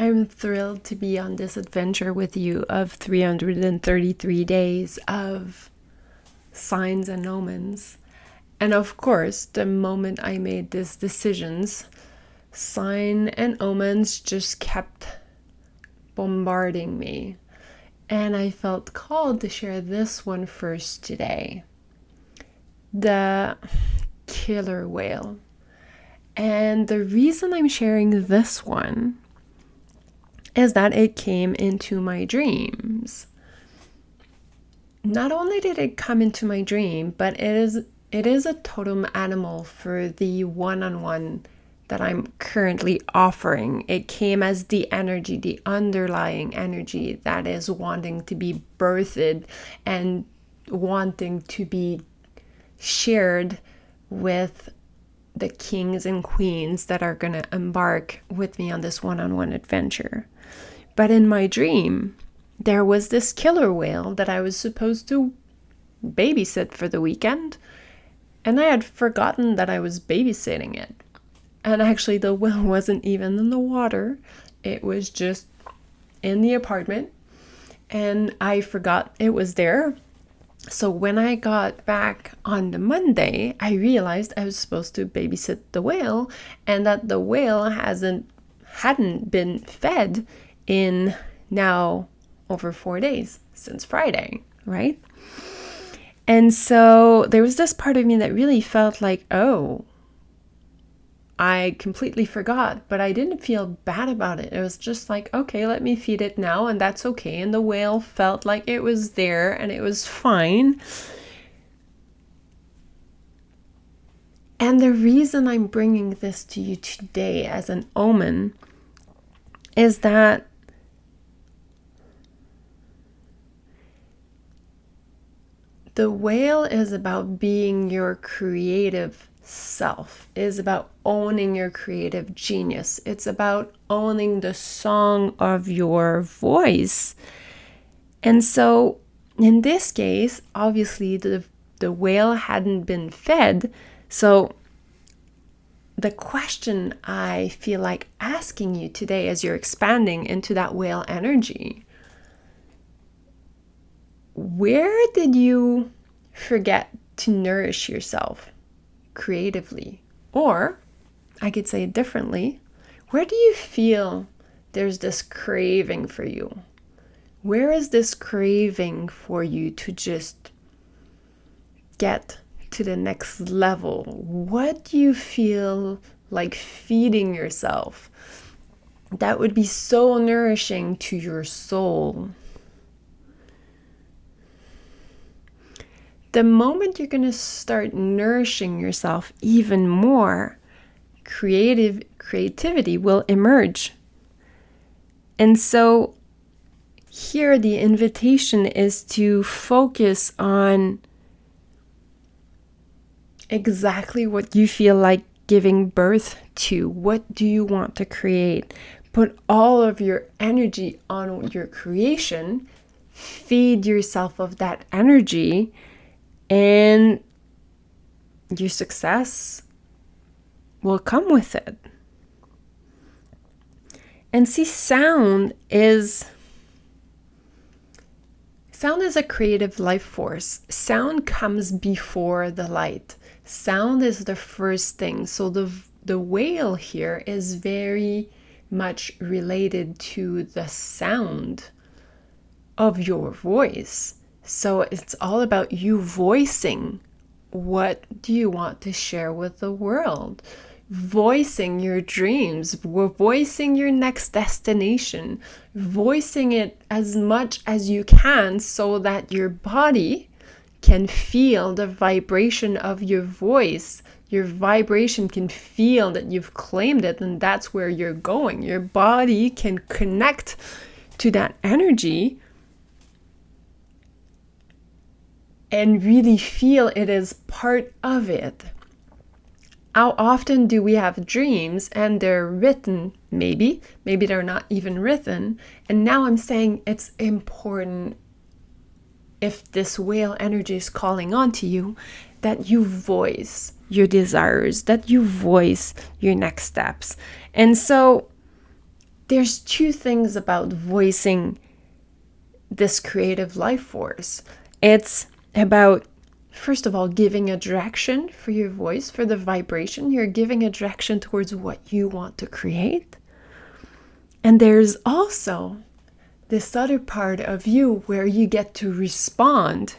I'm thrilled to be on this adventure with you of 333 days of signs and omens. And of course, the moment I made these decisions, sign and omens just kept bombarding me. And I felt called to share this one first today. The killer whale. And the reason I'm sharing this one is that it came into my dreams. Not only did it come into my dream, but it is a totem animal for the one-on-one that I'm currently offering. It came as the energy, the underlying energy that is wanting to be birthed and wanting to be shared with the kings and queens that are going to embark with me on this one-on-one adventure. But in my dream, there was this killer whale that I was supposed to babysit for the weekend, and I had forgotten that I was babysitting it. And actually, the whale wasn't even in the water. It was just in the apartment, and I forgot it was there. So when I got back on the Monday, I realized I was supposed to babysit the whale, and that the whale hadn't been fed in now over 4 days since Friday, right? And so there was this part of me that really felt like, oh, I completely forgot, but I didn't feel bad about it. It was just like, okay, let me feed it now, and that's okay. And the whale felt like it was there and it was fine. And the reason I'm bringing this to you today as an omen is that the whale is about being your creative self, is about owning your creative genius. It's about owning the song of your voice. And so in this case, obviously the whale hadn't been fed. So the question I feel like asking you today as you're expanding into that whale energy, where did you forget to nourish yourself creatively? Or I could say it differently, where do you feel there's this craving for you? Where is this craving for you to just get to the next level? What do you feel like feeding yourself that would be so nourishing to your soul? The moment you're going to start nourishing yourself even more, creativity will emerge. And so here the invitation is to focus on exactly what you feel like giving birth to. What do you want to create? Put all of your energy on your creation. Feed yourself of that energy, and your success will come with it. And see, sound is a creative life force. Sound comes before the light. Sound is the first thing. So the whale here is very much related to the sound of your voice. So it's all about you voicing what do you want to share with the world, voicing your dreams, voicing your next destination, voicing it as much as you can so that your body can feel the vibration of your voice. Your vibration can feel that you've claimed it, and that's where you're going. Your body can connect to that energy and really feel it is part of it. How often do we have dreams and they're written? Maybe they're not even written. And now I'm saying it's important, if this whale energy is calling on to you, that you voice your desires, that you voice your next steps. And so there's two things about voicing this creative life force. It's about, first of all, giving a direction for your voice, for the vibration. You're giving a direction towards what you want to create. And there's also this other part of you where you get to respond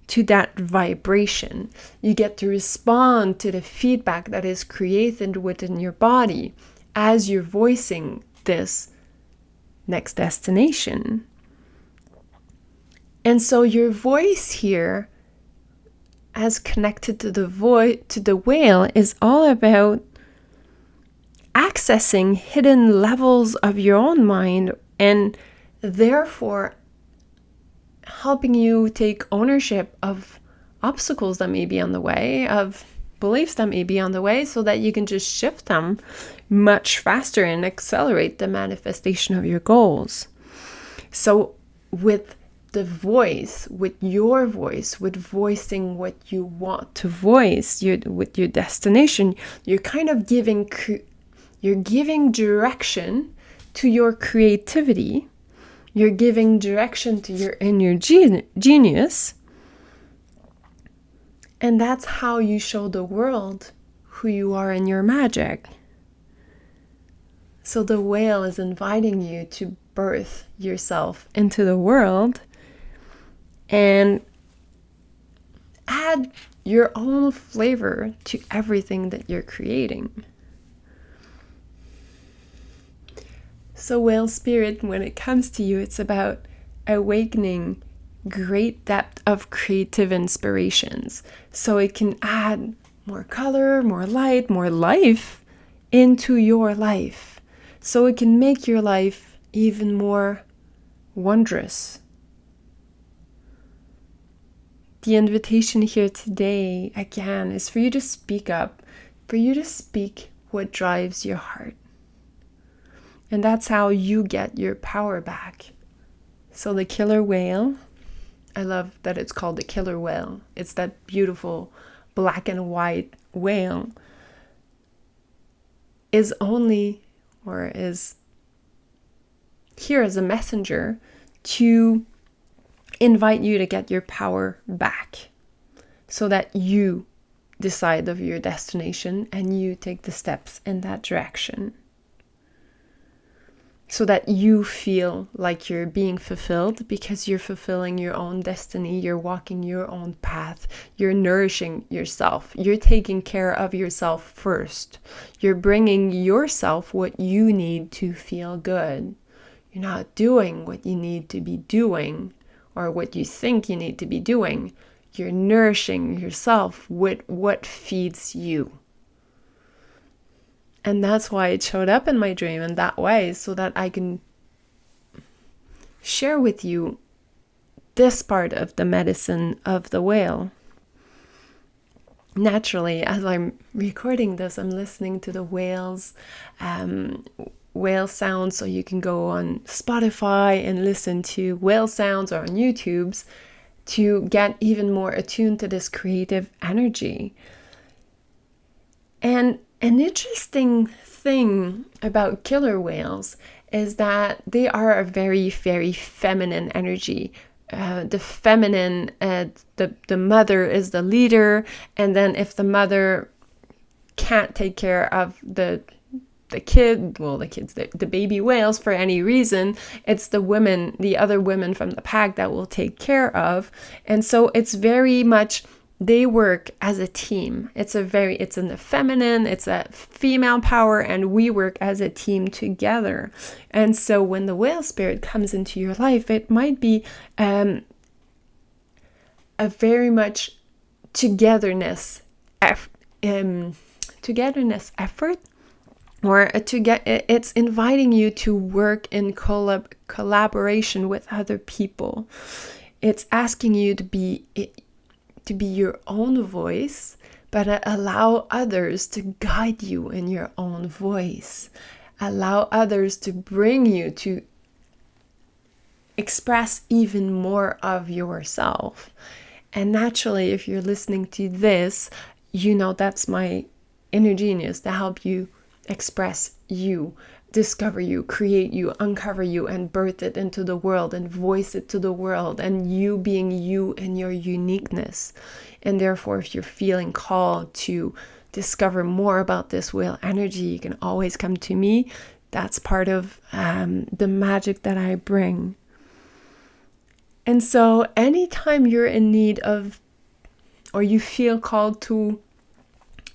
to that vibration. You get to respond to the feedback that is created within your body as you're voicing this next destination. And so your voice here, as connected to the whale, is all about accessing hidden levels of your own mind, and therefore helping you take ownership of obstacles that may be on the way, of beliefs that may be on the way, so that you can just shift them much faster and accelerate the manifestation of your goals. So with the voice, with your voice, with voicing what you want to voice, with your destination, you're kind of giving direction to your creativity. You're giving direction to your inner genius. And that's how you show the world who you are in your magic. So the whale is inviting you to birth yourself into the world and add your own flavor to everything that you're creating. So whale spirit, when it comes to you, it's about awakening great depth of creative inspirations. So it can add more color, more light, more life into your life. So it can make your life even more wondrous. The invitation here today, again, is for you to speak up, for you to speak what drives your heart. And that's how you get your power back. So the killer whale, I love that it's called the killer whale. It's that beautiful black and white whale, is here as a messenger to invite you to get your power back, so that you decide of your destination and you take the steps in that direction, so that you feel like you're being fulfilled because you're fulfilling your own destiny, you're walking your own path, you're nourishing yourself, you're taking care of yourself first, you're bringing yourself what you need to feel good. You're not doing what you need to be doing or what you think you need to be doing. You're nourishing yourself with what feeds you. And that's why it showed up in my dream in that way, so that I can share with you this part of the medicine of the whale. Naturally, as I'm recording this, I'm listening to the whale sounds, so you can go on Spotify and listen to whale sounds, or on YouTube's, to get even more attuned to this creative energy. And an interesting thing about killer whales is that they are a very, very feminine energy. The feminine, the mother is the leader, and then if the mother can't take care of the baby whales for any reason, it's the other women from the pack that will take care of. And so it's very much, they work as a team. It's in the feminine, it's a female power, and we work as a team together. And so when the whale spirit comes into your life, it might be a very much togetherness effort, or it's inviting you to work in collaboration with other people. It's asking you to be your own voice, but allow others to guide you in your own voice. Allow others to bring you to express even more of yourself. And naturally, if you're listening to this, you know that's my inner genius to help you express you. discover you, create you, uncover you, and birth it into the world and voice it to the world, and you being you in your uniqueness. And therefore, if you're feeling called to discover more about this whale energy, you can always come to me. That's part of the magic that I bring. And so anytime you're in need of, or you feel called to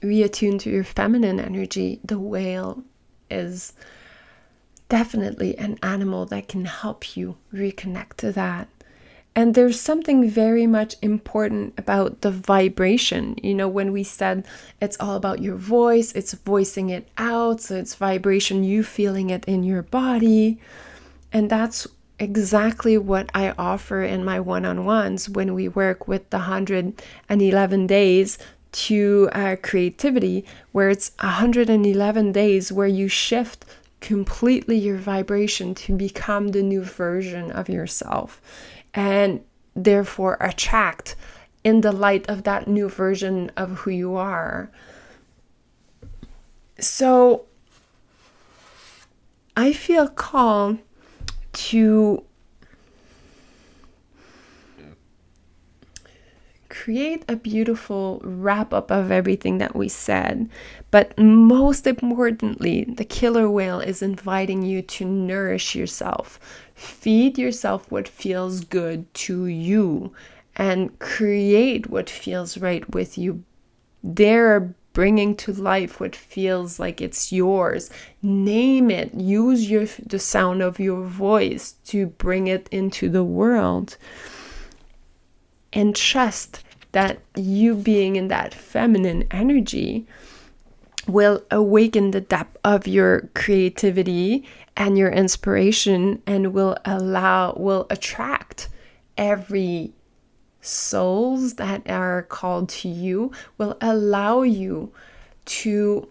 reattune to your feminine energy, the whale is definitely an animal that can help you reconnect to that. And there's something very much important about the vibration. You know, when we said it's all about your voice, it's voicing it out, so it's vibration, you feeling it in your body. And that's exactly what I offer in my one-on-ones when we work with the 111 days to creativity, where it's 111 days where you shift completely your vibration to become the new version of yourself, and therefore attract in the light of that new version of who you are. So I feel called to create a beautiful wrap-up of everything that we said. But most importantly, the killer whale is inviting you to nourish yourself. Feed yourself what feels good to you and create what feels right with you. They're bringing to life what feels like it's yours. Name it. Use the sound of your voice to bring it into the world. And trust that you being in that feminine energy will awaken the depth of your creativity and your inspiration, and will attract every souls that are called to you, will allow you to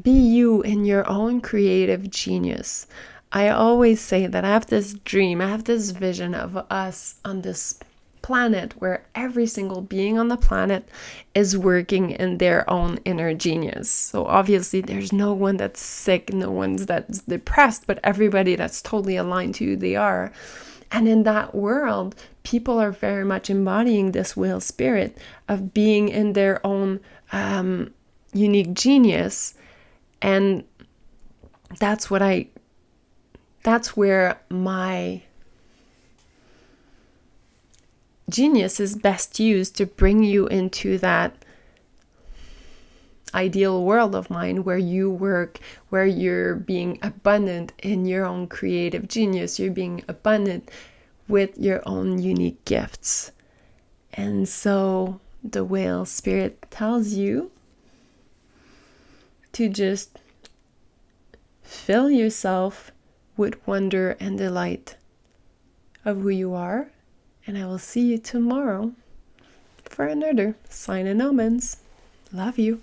be you in your own creative genius. I always say that I have this dream, I have this vision of us on this planet where every single being on the planet is working in their own inner genius. So obviously there's no one that's sick, no one's that's depressed, but everybody that's totally aligned to who they are. And in that world, people are very much embodying this whale spirit of being in their own unique genius. And that's where my genius is best used to bring you into that ideal world of mine where you work, where you're being abundant in your own creative genius, you're being abundant with your own unique gifts. And so the whale spirit tells you to just fill yourself with wonder and delight of who you are. And I will see you tomorrow for another Sign and Omens. Love you.